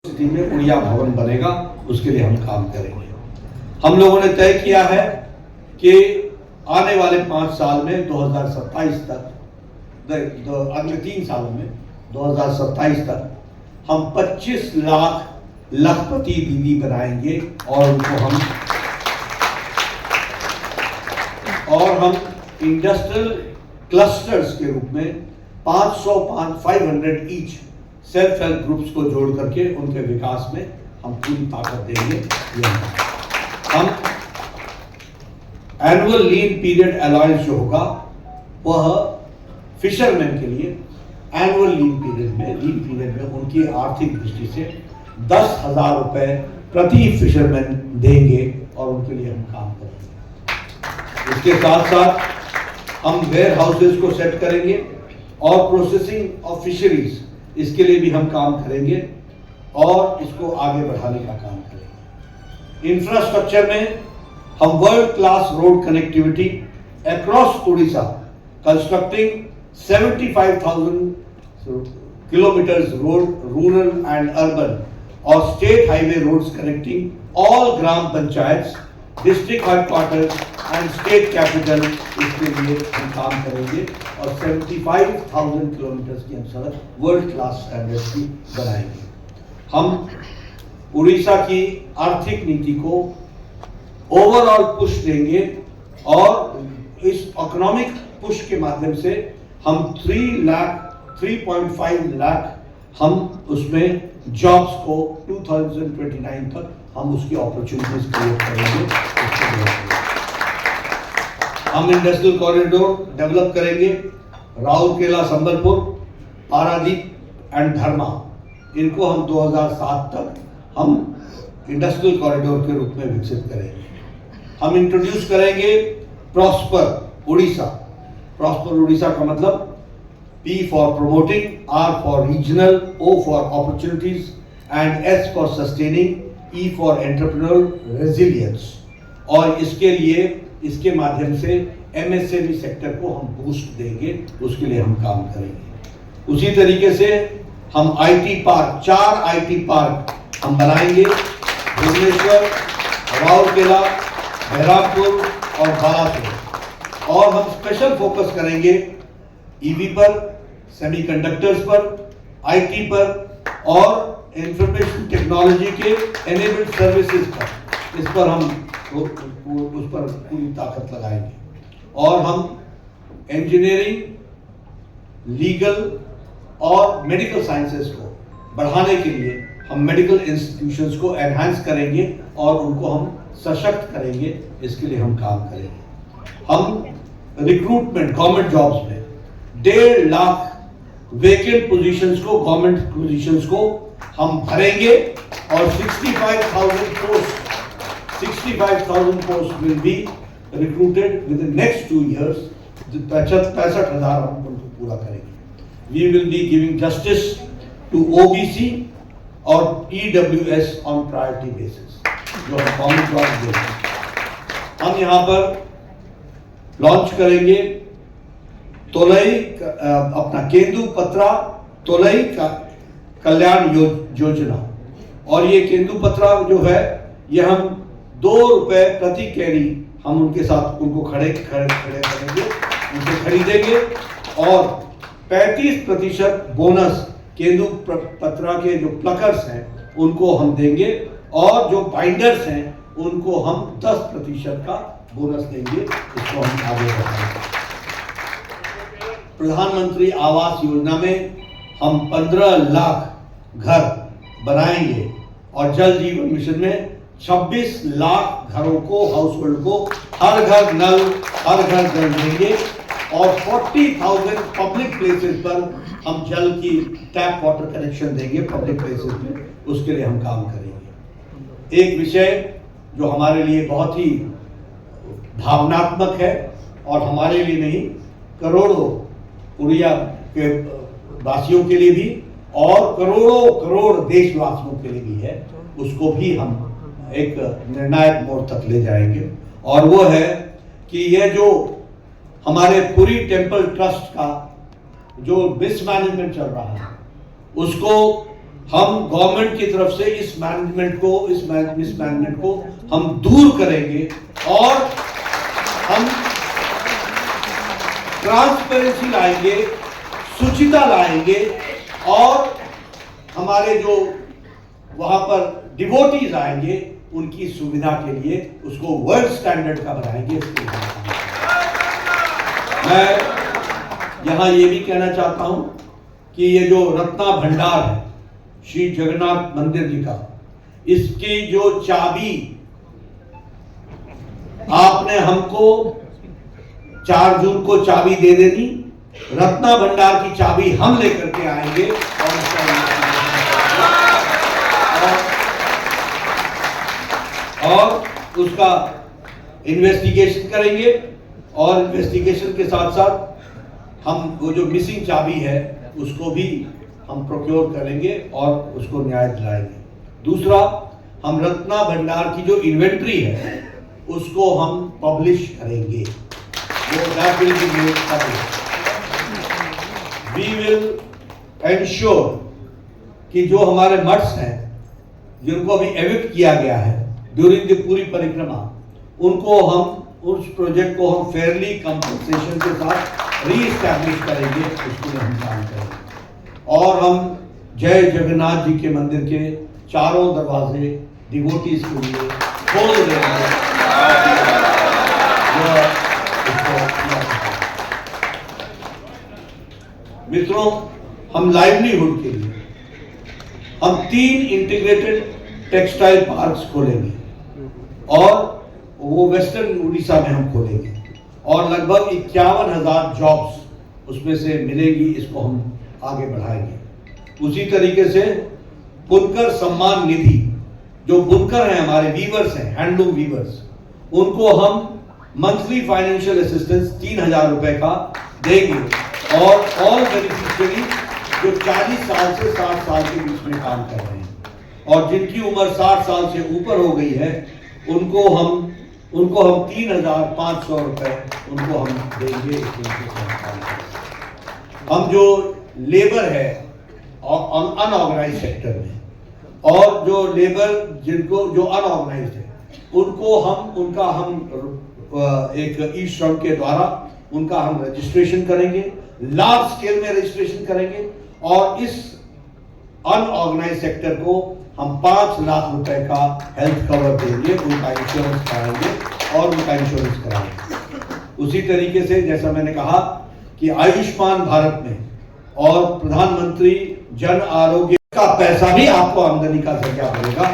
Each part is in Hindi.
सिटी में उड़िया भवन बनेगा, उसके लिए हम काम करेंगे। हम लोगों ने तय किया है कि आने वाले 5 साल में 2027 तक, अगले 3 सालों में 2027 तक हम 25 लाख लखपति दीदी बनाएंगे और हम इंडस्ट्रियल क्लस्टर्स के रूप में 500 ईच सेल्फ हेल्प ग्रुप्स को जोड़ करके उनके विकास में हम पूरी ताकत देंगे। हम एनुअल लीन पीरियड अलाउंस जो होगा वह फिशरमैन के लिए एनुअल लीन पीरियड में उनकी आर्थिक दृष्टि से 10,000 रुपए प्रति फिशरमैन देंगे और उनके लिए हम काम करेंगे। इसके साथ साथ हम वेयर हाउसेज को सेट करेंगे और प्रोसेसिंग ऑफ फिशरीज, इसके लिए भी हम काम करेंगे और इसको आगे बढ़ाने का काम करेंगे। इंफ्रास्ट्रक्चर में हम world class road connectivity across Odisha, constructing 75,000 kilometres road, rural and urban और state highway roads connecting all gram panchayat, district headquarter and state capital, इसके लिए हम काम करेंगे और 75,000 किलोमीटर की हम सड़क वर्ल्ड क्लास स्टैंडर्ड की बनाएंगे। हम उड़ीसा की आर्थिक नीति को ओवरऑल पुश देंगे और इस इकोनॉमिक पुश के माध्यम से हम 3.5 लाख हम उसमें जॉब्स को 2029 तक हम उसकी अपॉर्चुनिटीज क्रिएट करेंगे। हम इंडस्ट्रियल कॉरिडोर डेवलप करेंगे, राउरकेला, संबलपुर, पारादीप एंड धर्मा, इनको हम 2007 तक हम इंडस्ट्रियल कॉरिडोर के रूप में विकसित करेंगे। हम इंट्रोड्यूस करेंगे प्रॉस्पर उड़ीसा। प्रॉस्पर उड़ीसा का मतलब P for promoting, R for regional, O for opportunities and S for sustaining, E for entrepreneur resilience. और इसके लिए, इसके माध्यम से MSME सेक्टर को हम बूस्ट देंगे, उसके लिए हम काम करेंगे। उसी तरीके से हम IT पार्क, 4 IT पार्क हम बनाएंगे, भुवनेश्वर, राउरकेला, बहरामपुर और बालासोर। और हम स्पेशल फोकस करेंगे EV पर, सेमीकंडक्टर्स पर, IT पर और इंफॉर्मेशन टेक्नोलॉजी के एनेबल्ड सर्विसेज पर। इस पर हम उस पर पूरी ताकत लगाएंगे। और हम इंजीनियरिंग, लीगल और मेडिकल साइंसेस को बढ़ाने के लिए हम मेडिकल इंस्टीट्यूशंस को एनहांस करेंगे और उनको हम सशक्त करेंगे, इसके लिए हम काम करेंगे। हम रिक्रूटमेंट, गवर्नमेंट जॉब्स में 1.5 लाख वेकेंट पोजीशंस को, गवर्नमेंट पोजीशंस को हम भरेंगे और 65,000 post will be recruited within next 2 years। 65,000 हम उनको पूरा करेंगे। We will be giving justice to OBC और EWS ऑन प्रायोरिटी बेसिस, जो हम कॉमन क्लास देते हैं। हम यहाँ पर लॉन्च करेंगे तोलई, अपना केंदुपत्रा तोलई का कल्याण योजना। और ये केंदुपत्रा जो है, ये हम 2 रुपए प्रति कैरी हम उनके साथ उनको खड़े करेंगे, उनसे खरीदेंगे और 35% बोनस केंदुपत्रा के जो प्लकर्स हैं उनको हम देंगे और जो बाइंडर्स हैं उनको हम 10% का बोनस देंगे। इसको हम आगे बढ़ाएंगे। प्रधानमंत्री आवास योजना में हम 15 लाख घर बनाएंगे और जल जीवन मिशन में 26 लाख घरों को, हाउस होल्ड को हर घर नल, हर घर जल देंगे और 40,000 पब्लिक प्लेसेस पर हम जल की टैप वाटर कनेक्शन देंगे पब्लिक प्लेसेस में, उसके लिए हम काम करेंगे। एक विषय जो हमारे लिए बहुत ही भावनात्मक है और हमारे लिए नहीं, करोड़ों उड़िया के वासियों के लिए भी और करोड़ देशवासियों के लिए भी है, उसको भी हम एक निर्णायक मोड़ तक ले जाएंगे। और वो है कि ये जो हमारे पुरी टेम्पल ट्रस्ट का जो मिसमैनेजमेंट चल रहा है, उसको हम गवर्नमेंट की तरफ से इस मिसमैनेजमेंट को हम दूर करेंगे और हम ट्रांसपेरेंसी लाएंगे, शुचिता लाएंगे और हमारे जो वहां पर डिवोटीज आएंगे उनकी सुविधा के लिए उसको वर्ल्ड स्टैंडर्ड का बनाएंगे। मैं यहां ये भी कहना चाहता हूं कि ये जो रत्ना भंडार है श्री जगन्नाथ मंदिर जी का, इसकी जो चाबी आपने हमको 4 जून को चाबी दे देनी, रत्ना भंडार की चाबी हम लेकर के आएंगे और उसका इन्वेस्टिगेशन करेंगे और इन्वेस्टिगेशन के साथ साथ हम वो जो मिसिंग चाबी है उसको भी हम प्रोक्योर करेंगे और उसको न्याय दिलाएंगे। दूसरा, हम रत्ना भंडार की जो इन्वेंट्री है उसको हम पब्लिश करेंगे। वी विल एंश्योर कि जो हमारे मठ्स हैं जिनको अभी एविक्ट किया गया है ड्यूरिंग द पूरी परिक्रमा, उनको हम उस प्रोजेक्ट को हम फेयरली कंपनसेशन के साथ रीएस्टैब्लिश करेंगे, उसके लिए हम काम करेंगे। और हम जय जगन्नाथ जी के मंदिर के चारों दरवाजे डिवोटीज के लिए खोल देंगे। मित्रों, हम लाइवलीहुड के लिए हम 3 इंटीग्रेटेड टेक्सटाइल पार्क्स खोलेंगे और वो वेस्टर्न उड़ीसा में हम खोलेंगे और लगभग 51,000 जॉब्स उसमें से मिलेगी। इसको हम आगे बढ़ाएंगे। उसी तरीके से बुनकर सम्मान निधि, जो बुनकर हैं हमारे वीवर्स हैं, हैंडलूम वीवर्स, उनको हम मंथली फाइनेंशियल असिस्टेंस 3,000 रुपए का देंगे और ऑल बेनिफिशियरी जो 40 साल से 60 साल के बीच में काम कर रहे हैं और जिनकी उम्र 60 साल से ऊपर हो गई है उनको हम 3,500 रुपए उनको हम देंगे। हम जो लेबर है अनऑर्गेनाइज सेक्टर में और जो लेबर जिनको जो अनऑर्गेनाइज्ड है उनको हम एक ई श्रम के द्वारा उनका हम रजिस्ट्रेशन करेंगे, लार्ज स्केल में रजिस्ट्रेशन करेंगे और इस अनऑर्गेनाइज सेक्टर को हम 5 लाख रुपए का हेल्थ कवर देंगे, उनका इंश्योरेंस कराएंगे और उनका इंश्योरेंस कराएंगे। उसी तरीके से जैसा मैंने कहा कि आयुष्मान भारत में और प्रधानमंत्री जन आरोग्य का पैसा भी आपको आमदनी का जरिया बनेगा।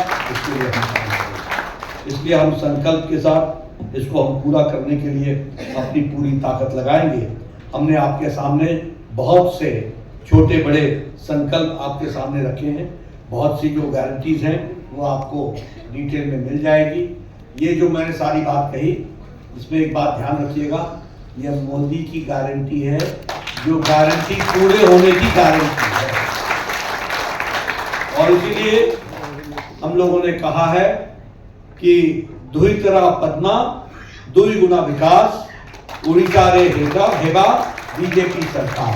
इसलिए हम संकल्प के साथ इसको हम पूरा करने के लिए अपनी पूरी ताकत लगाएंगे। हमने आपके सामने बहुत से छोटे बड़े संकल्प आपके सामने रखे हैं। बहुत सी जो गारंटीज हैं वो आपको डिटेल में मिल जाएगी। ये जो मैंने सारी बात कही, इसमें एक बात ध्यान रखिएगा, यह मोदी की गारंटी है, जो गारंटी पूरे होने की गारंटी है। और इसीलिए हम लोगों ने कहा है कि दुहितरा पद्मा, दुई गुना विकास, उड़ीसा रे हेगा बीजेपी सरकार।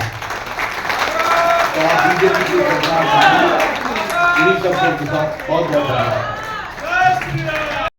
तो आप बीजेपी की सरकार बहुत बहुत धन्यवाद।